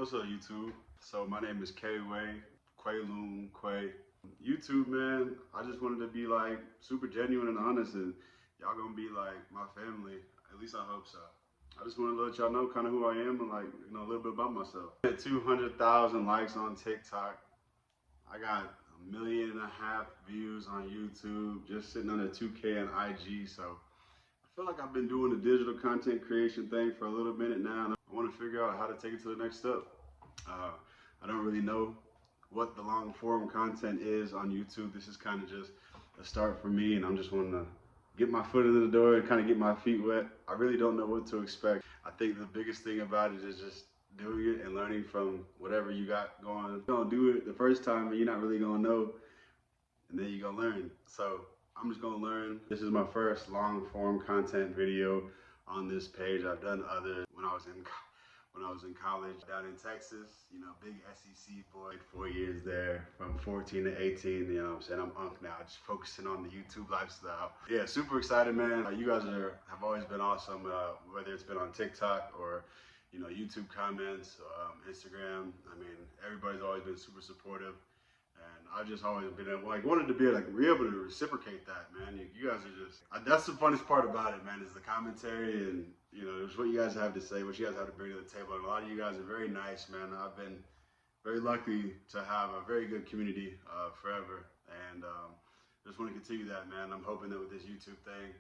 What's up, YouTube? So my name is Kwayluhn, Quay. YouTube, man, I just wanted to be like super genuine and honest, and y'all gonna be like my family. At least I hope so. I just wanted to let y'all know kind of who I am and like a little bit about myself. At 200,000 likes on TikTok. I got 1.5 million views on YouTube. Just sitting under 2K on IG. So I feel like I've been doing the digital content creation thing for a little minute now, and I want to figure out how to take it to the next step. I don't really know what the long form content is on YouTube. This is kind of just a start for me, and I'm just wanting to get my foot in the door and kind of get my feet wet. I really don't know what to expect. I think the biggest thing about it is just doing it and learning from whatever you got going. You're gonna do it the first time and you're not really gonna know, and then you're gonna learn. So I'm just gonna learn. This is my first long form content video on this page. I've done others when I was in college down in Texas, big SEC boy, 4 years there from 14 to 18, you know what I'm saying? I'm Unc now, just focusing on the YouTube lifestyle. Yeah, super excited, man. You guys have always been awesome, whether it's been on TikTok or, YouTube comments, Instagram. I mean, everybody's always been super supportive. And I've just always been wanted to be able to reciprocate that, man. You guys are just, that's the funnest part about it, man, is the commentary and, it's what you guys have to say, what you guys have to bring to the table. And a lot of you guys are very nice, man. I've been very lucky to have a very good community forever. And just want to continue that, man. I'm hoping that with this YouTube thing,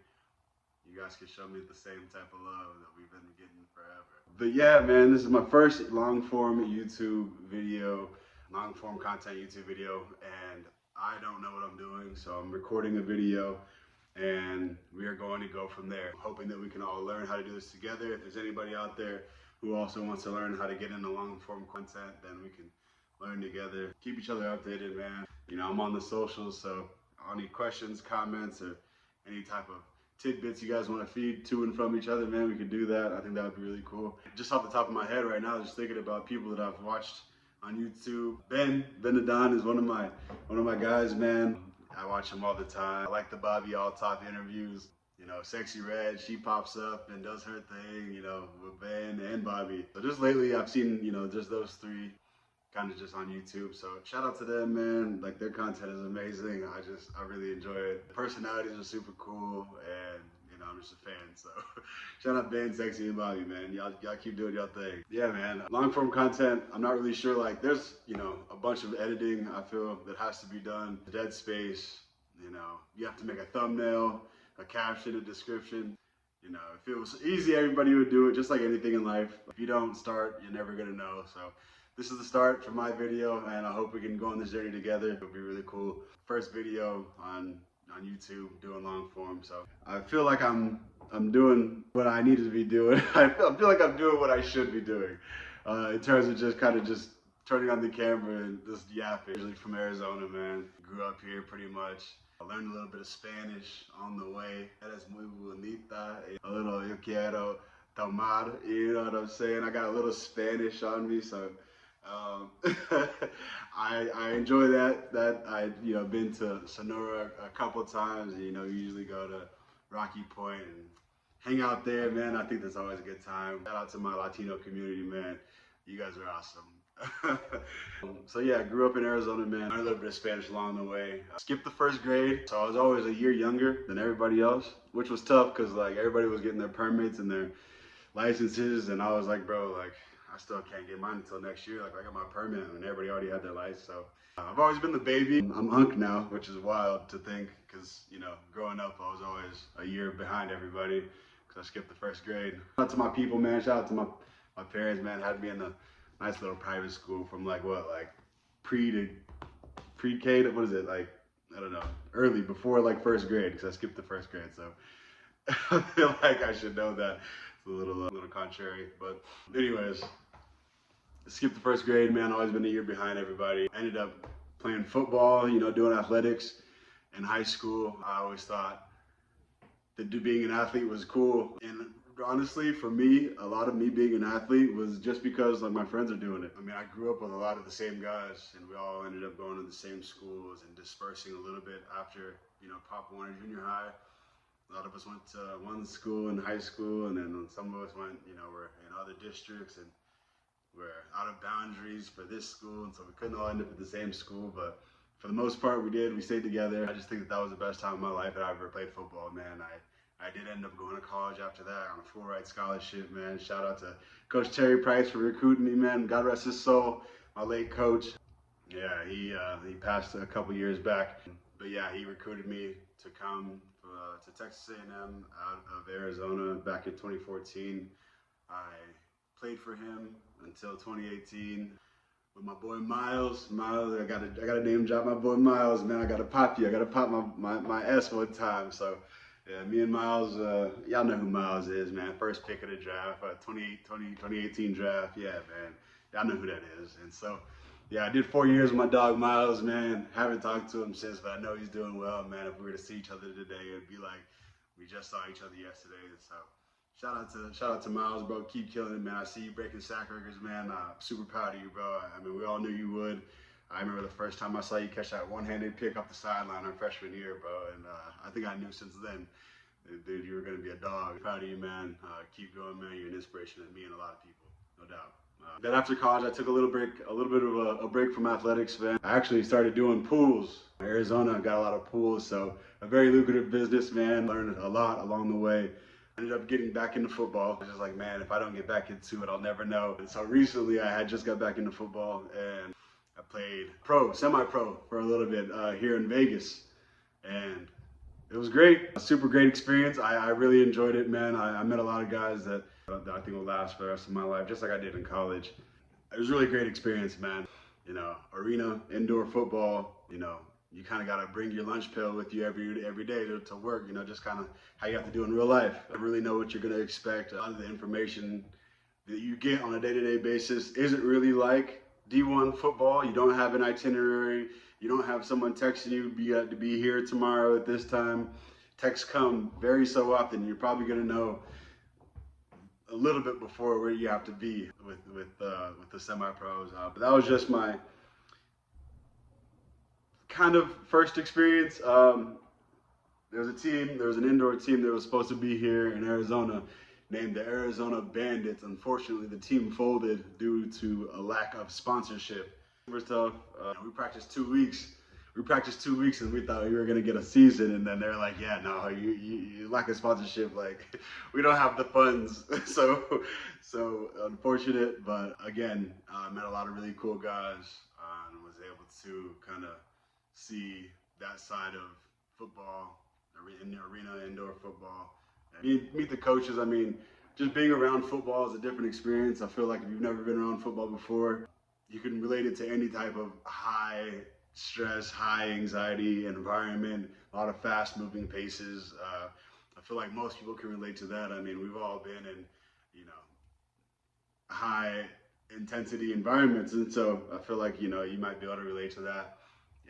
you guys can show me the same type of love that we've been getting forever. But yeah, man, this is my first long form YouTube video. Long form content YouTube video, and I don't know what I'm doing, so I'm recording a video and we are going to go from there. I'm hoping that we can all learn how to do this together. If there's anybody out there who also wants to learn how to get into long form content, then we can learn together. Keep each other updated, man. I'm on the socials, so any questions, comments, or any type of tidbits you guys want to feed to and from each other, man, we could do that. I think that would be really cool. Just off the top of my head right now, just thinking about people that I've watched on YouTube. Ben the Don is one of my guys, man. I watch him all the time. I like the Bobby All Top interviews. Sexy Red, she pops up and does her thing, with Ben and Bobby. So just lately I've seen, just those three kind of just on YouTube. So shout out to them, man. Like, their content is amazing. I really enjoy it. The personalities are super cool, and I'm just a fan. So shout out Ben, Sexy, and Bobby, man. Y'all keep doing y'all thing. Yeah, man. Long form content, I'm not really sure. Like, there's, a bunch of editing I feel that has to be done. Dead space, you have to make a thumbnail, a caption, a description. If it was easy, everybody would do it, just like anything in life. If you don't start, you're never gonna know. So this is the start for my video, and I hope we can go on this journey together. It'll be really cool. First video on YouTube doing long form, so I feel like I'm doing what I needed to be doing. I feel like I'm doing what I should be doing in terms of just kind of just turning on the camera and just yapping. Usually from Arizona, man. Grew up here pretty much. I learned a little bit of Spanish on the way. Eres muy bonita. A little yo quiero tomar. You know what I'm saying? I got a little Spanish on me, so I enjoy that. I been to Sonora a couple times. We usually go to Rocky Point and hang out there, man. I think that's always a good time. Shout out to my Latino community, man. You guys are awesome. So yeah, I grew up in Arizona, man. Learned a little bit of Spanish along the way. Skipped the first grade, so I was always a year younger than everybody else, which was tough because like everybody was getting their permits and their licenses, and I was like, bro, like, I still can't get mine until next year. Like, I got my permit and everybody already had their license. So I've always been the baby. I'm Unc now, which is wild to think because, growing up, I was always a year behind everybody because I skipped the first grade. Shout out to my people, man. Shout out to my parents, man. Had me in a nice little private school from pre-K to, what is it? Like, I don't know, early, before like first grade because I skipped the first grade. So I feel like I should know that. It's a little contrary, but anyways, skipped the first grade, man. Always been a year behind everybody. Ended up playing football, doing athletics in high school. I always thought that being an athlete was cool, and honestly, for me, a lot of me being an athlete was just because like my friends are doing it. I mean, I grew up with a lot of the same guys, and we all ended up going to the same schools and dispersing a little bit after Pop Warner Junior High. A lot of us went to one school in high school, and then some of us went, were in other districts, and were out of boundaries for this school, and so we couldn't all end up at the same school, but for the most part we did. We stayed together. I just think that was the best time of my life that I ever played football, man. I did end up going to college after that on a full-ride scholarship, man. Shout out to Coach Terry Price for recruiting me, man. God rest his soul, my late coach. Yeah, he passed a couple years back, but yeah, he recruited me to come to Texas A&M out of Arizona back in 2014. I played for him until 2018 with my boy Miles. Miles, I gotta name drop my boy Miles, man. I gotta pop you. I gotta pop my S one time. So yeah, me and Miles, y'all know who Miles is, man. First pick of the draft, 2018 draft. Yeah, man, y'all know who that is. And so yeah, I did 4 years with my dog Miles, man. Haven't talked to him since, but I know he's doing well, man. If we were to see each other today, it'd be like we just saw each other yesterday. So shout out to Miles, bro. Keep killing it, man. I see you breaking sack records, man. Super proud of you, bro. I mean, we all knew you would. I remember the first time I saw you catch that one-handed pick off the sideline our freshman year, bro. And I think I knew since then, dude, you were gonna be a dog. Proud of you, man. Keep going, man. You're an inspiration to me and a lot of people, no doubt. Then after college, I took a little bit of a break from athletics, man. I actually started doing pools. Arizona got a lot of pools, so a very lucrative business, man. Learned a lot along the way. Ended up getting back into football. I was just like, man, if I don't get back into it, I'll never know. And so recently, I had just got back into football, and I played semi-pro for a little bit here in Vegas, and it was great. A super great experience. I really enjoyed it, man. I met a lot of guys that I think will last for the rest of my life, just like I did in college. It was a really great experience, man. You know, arena, indoor football, you know, you kind of got to bring your lunch pail with you every day to work, you know, just kind of how you have to do in real life. I really know what you're going to expect. A lot of the information that you get on a day-to-day basis isn't really like D1 football. You don't have an itinerary. You don't have someone texting you, you got to be here tomorrow at this time. Texts come very so often. You're probably going to know a little bit before where you have to be with the semi-pros. But that was just my kind of first experience. There was an indoor team that was supposed to be here in Arizona named the Arizona Bandits. Unfortunately, the team folded due to a lack of sponsorship. Super tough. We practiced 2 weeks. And we thought we were gonna get a season, and then they're like, "Yeah, no, you lack of sponsorship. Like, we don't have the funds." so unfortunate. But again, I met a lot of really cool guys, and was able to kind of see that side of football, in the arena, indoor football. And meet the coaches. I mean, just being around football is a different experience. I feel like if you've never been around football before, you can relate it to any type of high stress, high anxiety environment, a lot of fast moving paces. I feel like most people can relate to that. I mean, we've all been in, you know, high intensity environments. And so I feel like, you know, you might be able to relate to that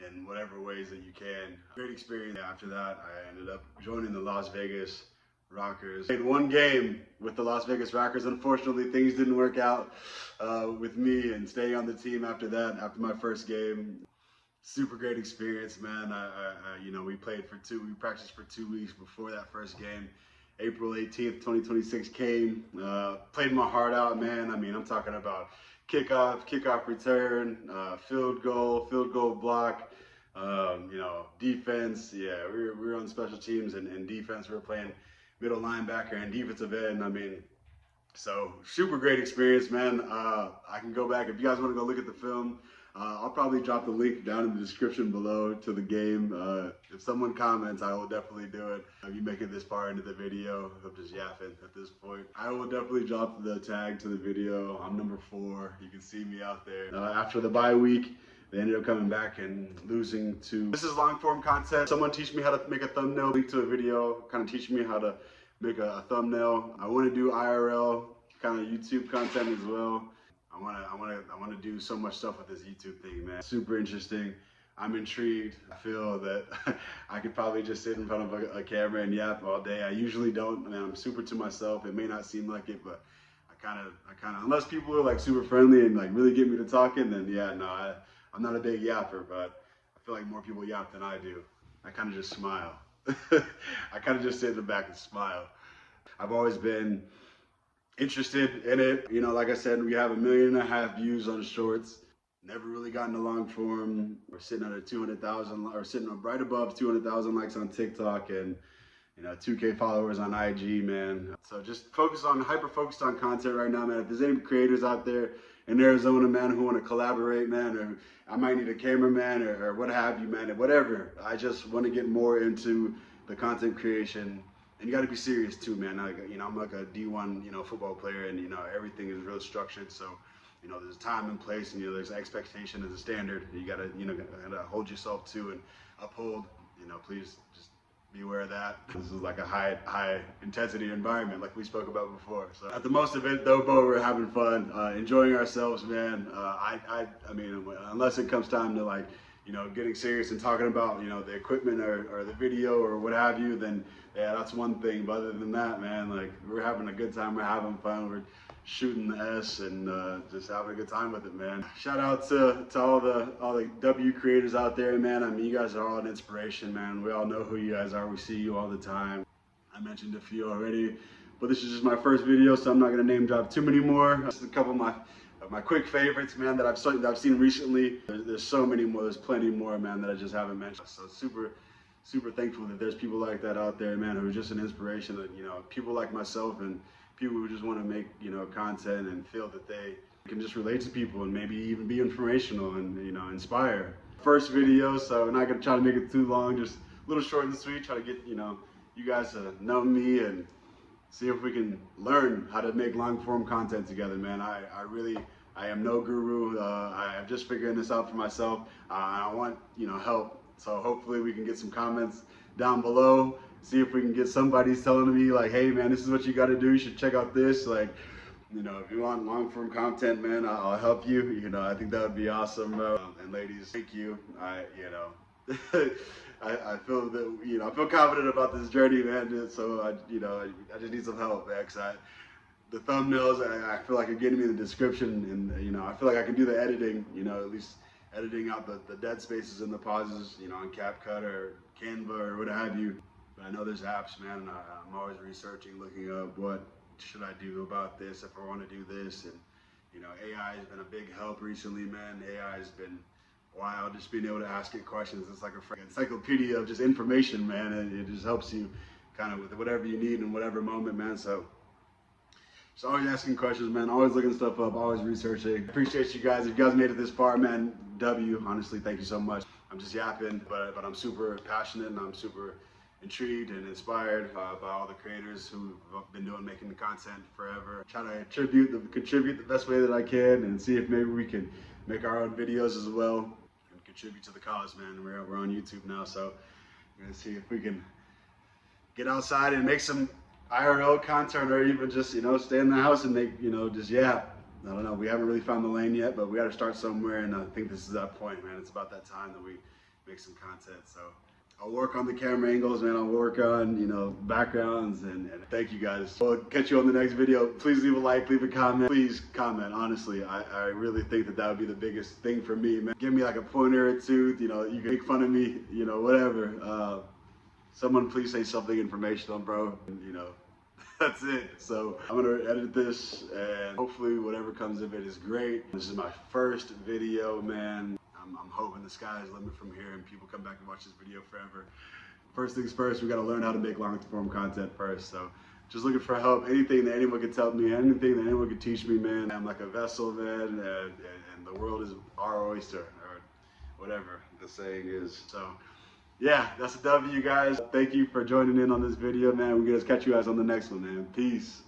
in whatever ways that you can. Great experience. After that, I ended up joining the Las Vegas Rockers. Played one game with the Las Vegas Rockers. Unfortunately, things didn't work out with me and staying on the team after that, after my first game. Super great experience, man. You know, we practiced for 2 weeks before that first game. April 18th, 2026 came, played my heart out, man. I mean, I'm talking about kickoff return, field goal block, you know, defense. Yeah, we were on special teams and defense. We were playing middle linebacker and defensive end. I mean, so super great experience, man. I can go back if you guys want to go look at the film. I'll probably drop the link down in the description below to the game. If someone comments, I will definitely do it. If you make it this far into the video, I'm just yapping at this point. I will definitely drop the tag to the video. I'm number 4. You can see me out there. After the bye week, they ended up coming back and losing to... This is long form content. Someone teach me how to make a thumbnail, link to a video, kind of teach me how to make a thumbnail. I want to do IRL kind of YouTube content as well. I want to do so much stuff with this YouTube thing, man. Super interesting. I'm intrigued. I feel that I could probably just sit in front of a camera and yap all day. I usually don't. I mean, I'm super to myself. It may not seem like it, but I kind of, unless people are like super friendly and like really get me to talking, then yeah, no, I'm not a big yapper, but I feel like more people yap than I do. I kind of just smile. I kind of just sit in the back and smile. I've always been interested in it. You know, like I said, we have 1.5 million views on shorts. Never really gotten to long form. We're sitting at 200,000, or sitting right above 200,000 likes on TikTok, and 2K followers on IG, man. So just hyper focused on content right now, man. If there's any creators out there in Arizona, man, who want to collaborate, man, or I might need a cameraman or what have you, man, whatever. I just want to get more into the content creation. And you got to be serious too, man. I'm like a D1, football player, and everything is real structured. So, there's a time and place, and there's an expectation, there's a standard. You gotta, gotta hold yourself to and uphold. Please just be aware of that. This is like a high intensity environment, like we spoke about before. So at the most of it, though, Bo, we're having fun, enjoying ourselves, man. I mean, unless it comes time to getting serious and talking about, the equipment or the video or what have you, then yeah, that's one thing. But other than that, man, we're having a good time, we're having fun, we're shooting the S and just having a good time with it, man. Shout out to all the W creators out there, man. I mean, you guys are all an inspiration, man. We all know who you guys are. We see you all the time. I mentioned a few already, but this is just my first video, so I'm not gonna name drop too many more. Just a couple of my quick favorites, man, that I've seen recently. There's so many more. There's plenty more, man, that I just haven't mentioned. So super thankful that there's people like that out there, man, who are just an inspiration. That people like myself and people who just want to make content and feel that they can just relate to people and maybe even be informational and inspire. First video, so we're not gonna try to make it too long, just a little short and sweet. Try to get you guys to know me and see if we can learn how to make long form content together, man. I am no guru. I'm just figuring this out for myself. I want help, so hopefully we can get some comments down below. See if we can get somebody telling me like, hey man, this is what you got to do. You should check out this. If you want long form content, man, I'll help you. I think that would be awesome. And ladies, thank you. I feel that I feel confident about this journey, man. So I just need some help, man. Cause the thumbnails, I feel like are getting me the description, and I feel like I can do the editing. At least editing out the dead spaces and the pauses, on CapCut or Canva or what have you. But I know there's apps, man, and I'm always researching, looking up what should I do about this if I want to do this. And AI has been a big help recently, man. AI has been wild, just being able to ask it questions. It's like a encyclopedia of just information, man, and it just helps you kind of with whatever you need in whatever moment, man. So just always asking questions, man, always looking stuff up, always researching. Appreciate you guys. If you guys made it this far, man, honestly, thank you so much. I'm just yapping, but I'm super passionate, and I'm super intrigued and inspired by all the creators who've been making the content forever. Trying to contribute the best way that I can, and see if maybe we can make our own videos as well and contribute to the cause, man. We're on YouTube now, so we're gonna see if we can get outside and make some IRL content, or even just stay in the house and make just yap. I don't know, we haven't really found the lane yet, but we got to start somewhere, and I think this is that point, man. It's about that time that we make some content. So I'll work on the camera angles, man. I'll work on, backgrounds, and thank you guys. We'll catch you on the next video. Please leave a like, leave a comment. Please comment, honestly. I really think that would be the biggest thing for me, man. Give me like a pointer or two, you can make fun of me, whatever. Someone please say something informational, bro. That's it. So I'm gonna edit this, and hopefully whatever comes of it is great. This is my first video, man. I'm hoping the sky is the limit from here and people come back and watch this video forever. First things first, we gotta learn how to make long form content first. So just looking for help. Anything that anyone can tell me, anything that anyone can teach me, man. I'm like a vessel, man, and the world is our oyster, or whatever the saying is. So yeah, that's a W, guys. Thank you for joining in on this video, man. We're gonna catch you guys on the next one, man. Peace.